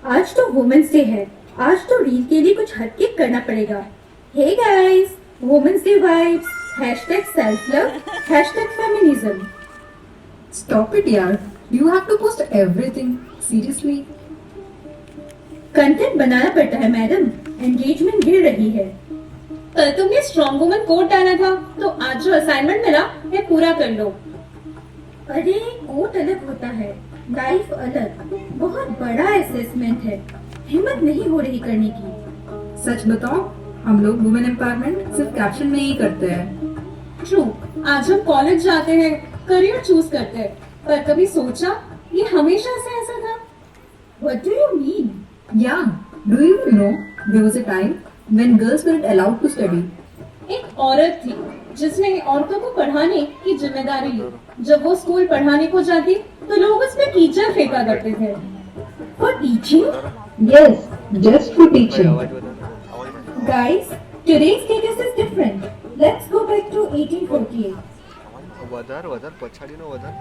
आज तो women's day है। आज तो रील के लिए कुछ हटके करना पड़ेगा। Hey guys, women's day vibes, hashtag self love, hashtag feminism. Stop it, yaar. You have to post everything. Seriously. Content बनाना पड़ता है मैडम, एंगेजमेंट गिर रही है। कल तुमने स्ट्रॉन्ग वुमन कोट डाला था, तो आज जो असाइनमेंट मिला है पूरा कर लो। अरे कोट अलग होता है, लाइफ अलग। बहुत बड़ा असेसमेंट है, हिम्मत नहीं हो रही करने की। सच बताओ, हम लोग वुमेन एम्पावरमेंट सिर्फ कैप्शन में ही करते हैं। ट्रू, आज हम कॉलेज जाते हैं, करियर चूज करते हैं, पर कभी सोचा ये हमेशा से ऐसा था? What do you mean? Yeah. Do you know there was a time when girls weren't allowed to study? एक औरत थी जिसने औरतों को पढ़ाने की जिम्मेदारी ली। जब वो स्कूल पढ़ाने को जाती तो लोग उसमें कीचड़ फेंका करते थे। For teaching? Yes, just for teaching. Guys, today's status is different. Let's go back to 1848. વધાર પછાડીનો વધાર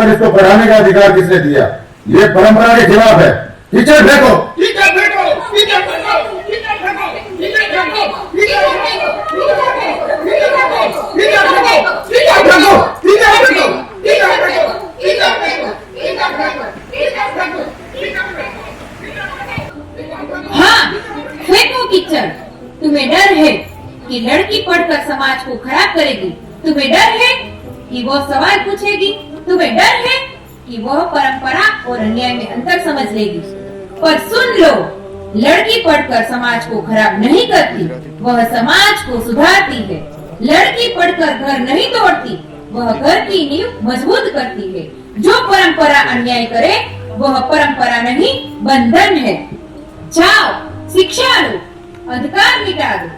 इसको पढ़ाने का अधिकार किसने दिया? ये परंपरा के खिलाफ है। टीचर फेंको, टीचर फेंको, टीचर फेंको, टीचर फेंको, टीचर फेंको, टीचर फेंको, टीचर फेंको, टीचर फेंको, टीचर फेंको, टीचर फेंको, टीचर फेंको, टीचर फेंको, टीचर फेंको, टीचर फेंको, टीचर फेंको। हाँ, फेंको कीचड़। तुम्हें डर है कि लड़की पढ़कर समाज को खराब करेगी? तुम्हें डर है कि वो सवाल पूछेगी? तुम्हें डर है कि वह परंपरा और अन्याय में अंतर समझ लेगी? पर सुन लो, लड़की पढ़कर समाज को खराब नहीं करती, वह समाज को सुधारती है। लड़की पढ़कर घर नहीं तोड़ती, वह घर की नींव मजबूत करती है। जो परंपरा अन्याय करे, वह परंपरा नहीं, बंधन है। जाओ, शिक्षा लो, अंधकार मिटा दो।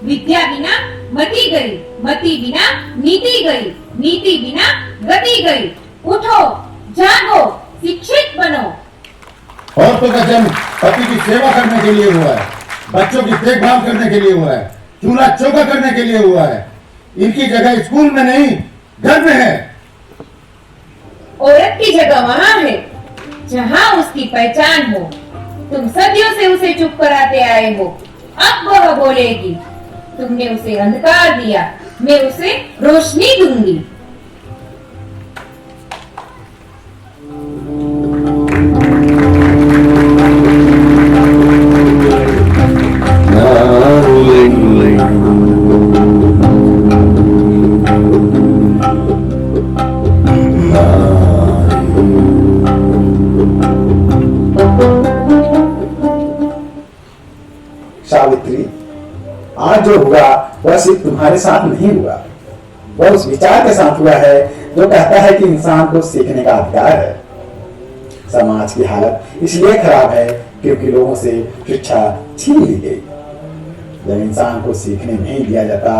विद्या बिना मति गई, मति बिना नीति गई, नीति बिना गति गई। उठो, जागो, शिक्षित बनो। औरतों का जन्म पति की सेवा करने के लिए हुआ है, बच्चों की देखभाल करने के लिए हुआ है, चूल्हा चौका करने के लिए हुआ है। इनकी जगह स्कूल में नहीं, घर में है। औरत की जगह वहाँ है जहाँ उसकी पहचान हो। तुम सदियों से उसे चुप कराते आए हो, अब वह बोलेगी। तुमने उसे अंधकार दिया, मैं उसे रोशनी दूंगी। सावित्री, आज जो हुआ वह सिर्फ तुम्हारे साथ नहीं हुआ, वह उस विचार के साथ हुआ है जो कहता है कि इंसान को सीखने का अधिकार है। समाज की हालत इसलिए खराब है क्योंकि लोगों से शिक्षा छीन ली गई। जब इंसान को सीखने नहीं दिया जाता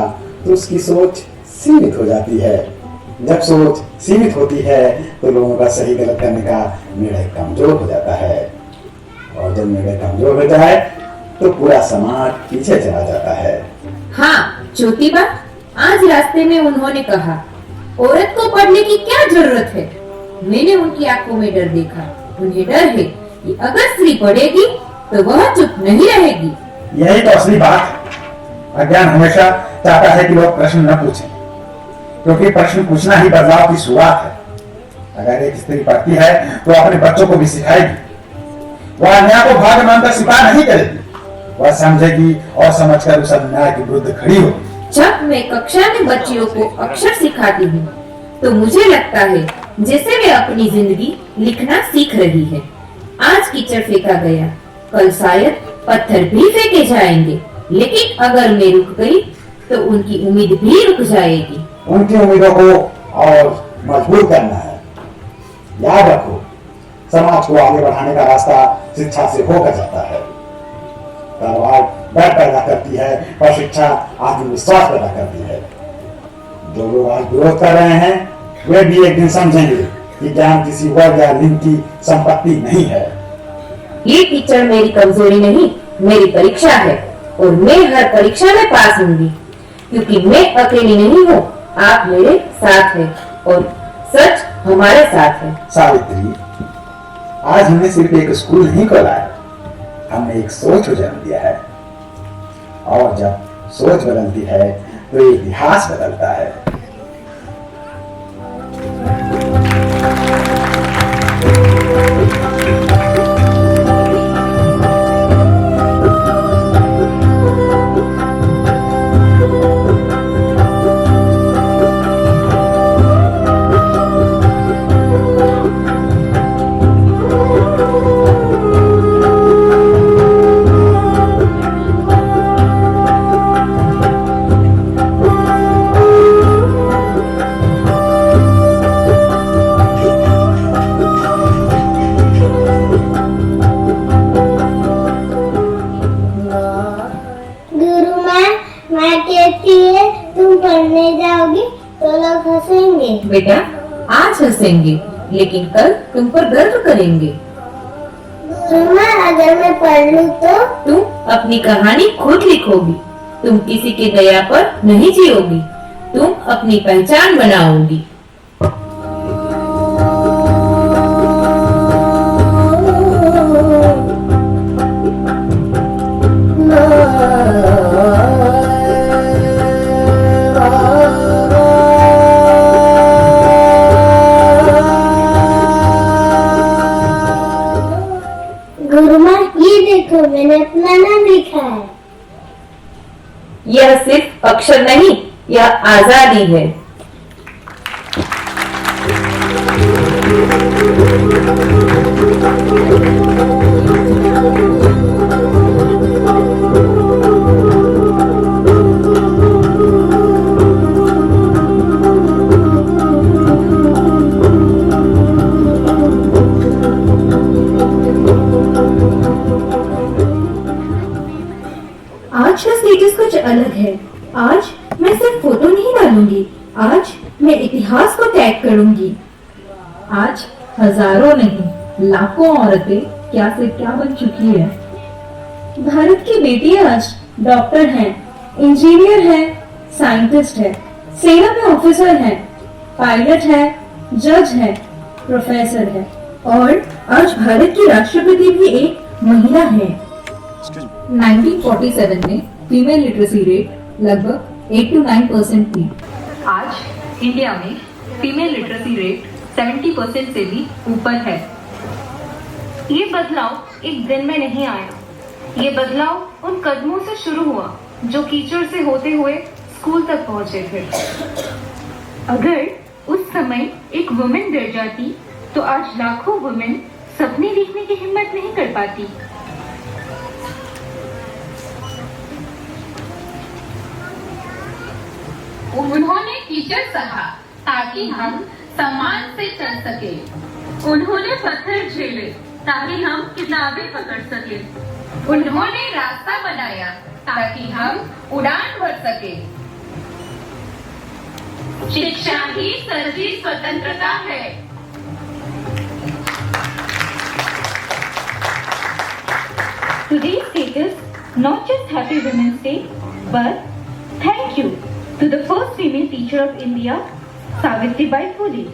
तो उसकी सोच सीमित हो जाती है। जब सोच सीमित होती है तो लोगों का सही गलत करने का निर्णय कमजोर हो जाता है, और जब निर्णय कमजोर हो जाए तो पूरा समाज पीछे चला जाता है। हाँ ज्योतिबा, आज रास्ते में उन्होंने कहा, औरत को पढ़ने की क्या जरूरत है। मैंने उनकी आंखों में डर देखा। उन्हें डर है कि अगर स्त्री पढ़ेगी तो वह चुप नहीं रहेगी। यही तो असली बात है। अज्ञान हमेशा चाहता है कि लोग प्रश्न न पूछें, क्योंकि प्रश्न पूछना ही बदलाव की शुरुआत है। अगर एक स्त्री पढ़ती है तो अपने बच्चों को भी सिखाएगी। वह अन्याय को भाग्य मानकर स्वीकार नहीं करेगी, वह समझेगी और समझकर उस अन्याय के विरुद्ध खड़ी होगी। जब मैं कक्षा में बच्चियों को अक्षर सिखाती हूँ तो मुझे लगता है जैसे वे अपनी जिंदगी लिखना सीख रही है। आज कीचड़ फेंका गया, कल शायद पत्थर भी फेंके जाएंगे, लेकिन अगर मैं रुक गई तो उनकी उम्मीद भी रुक जाएगी। उनकी उम्मीदों को और मजबूर करना है। याद रखो, समाज को आगे बढ़ाने का रास्ता शिक्षा से होकर जाता है। तलवार डर पैदा करती है और शिक्षा आत्मविश्वास पैदा करती है। जो लोग आज विरोध कर रहे हैं वे भी एक दिन समझेंगे कि ज्ञान किसी वर्ग या लिंग की संपत्ति नहीं है। ये टीचर मेरी कमजोरी नहीं, मेरी परीक्षा है, और मैं हर परीक्षा में पास होंगी, क्योंकि मैं अकेली नहीं हूँ, आप मेरे साथ हैं और सच हमारे साथ है। सावित्री, आज हमने सिर्फ एक स्कूल नहीं खोला है, हमने एक सोच को जन्म दिया है, और जब सोच बदलती है तो इतिहास बदलता है। बेटा, आज हंसेंगे लेकिन कल तुम पर गर्व करेंगे। अगर मैं पढ़ लूं तो तुम अपनी कहानी खुद लिखोगी, तुम किसी की दया पर नहीं जियोगी, तुम अपनी पहचान बनाओगी। मैंने अपना नाम लिखा है। यह सिर्फ अक्षर नहीं, यह आजादी है। आज का स्टेटस कुछ अलग है। आज मैं सिर्फ फोटो नहीं डालूंगी, आज मैं इतिहास को टैग करूंगी। आज हजारों नहीं लाखों औरतें क्या से क्या बन चुकी है। भारत की बेटियां आज डॉक्टर हैं, इंजीनियर हैं, साइंटिस्ट है, सेना में ऑफिसर हैं, पायलट है, जज है, प्रोफेसर है और आज भारत की राष्ट्रपति भी एक महिला है। 1947 में फीमेल लिटरेसी रेट लगभग 8 to 9% थी। आज इंडिया में फीमेल लिटरेसी रेट 70% से भी ऊपर है। ये बदलाव एक दिन में नहीं आया। ये बदलाव उन कदमों से शुरू हुआ जो कीचड़ से होते हुए स्कूल तक पहुंचे थे। अगर उस समय एक वुमेन डर जाती तो आज लाखों वुमेन सपने देखने की हिम्मत नहीं कर पाती। उन्होंने कीचड़ सहा ताकि हम सम्मान से चल सके। उन्होंने पत्थर झेले ताकि हम किताबें पकड़ सके। उन्होंने रास्ता बनाया ताकि हम उड़ान भर सके। शिक्षा ही सच्ची स्वतंत्रता है। Today's status not just Happy Women's Day, but thank you to the first female teacher of India, Savitribai Phule.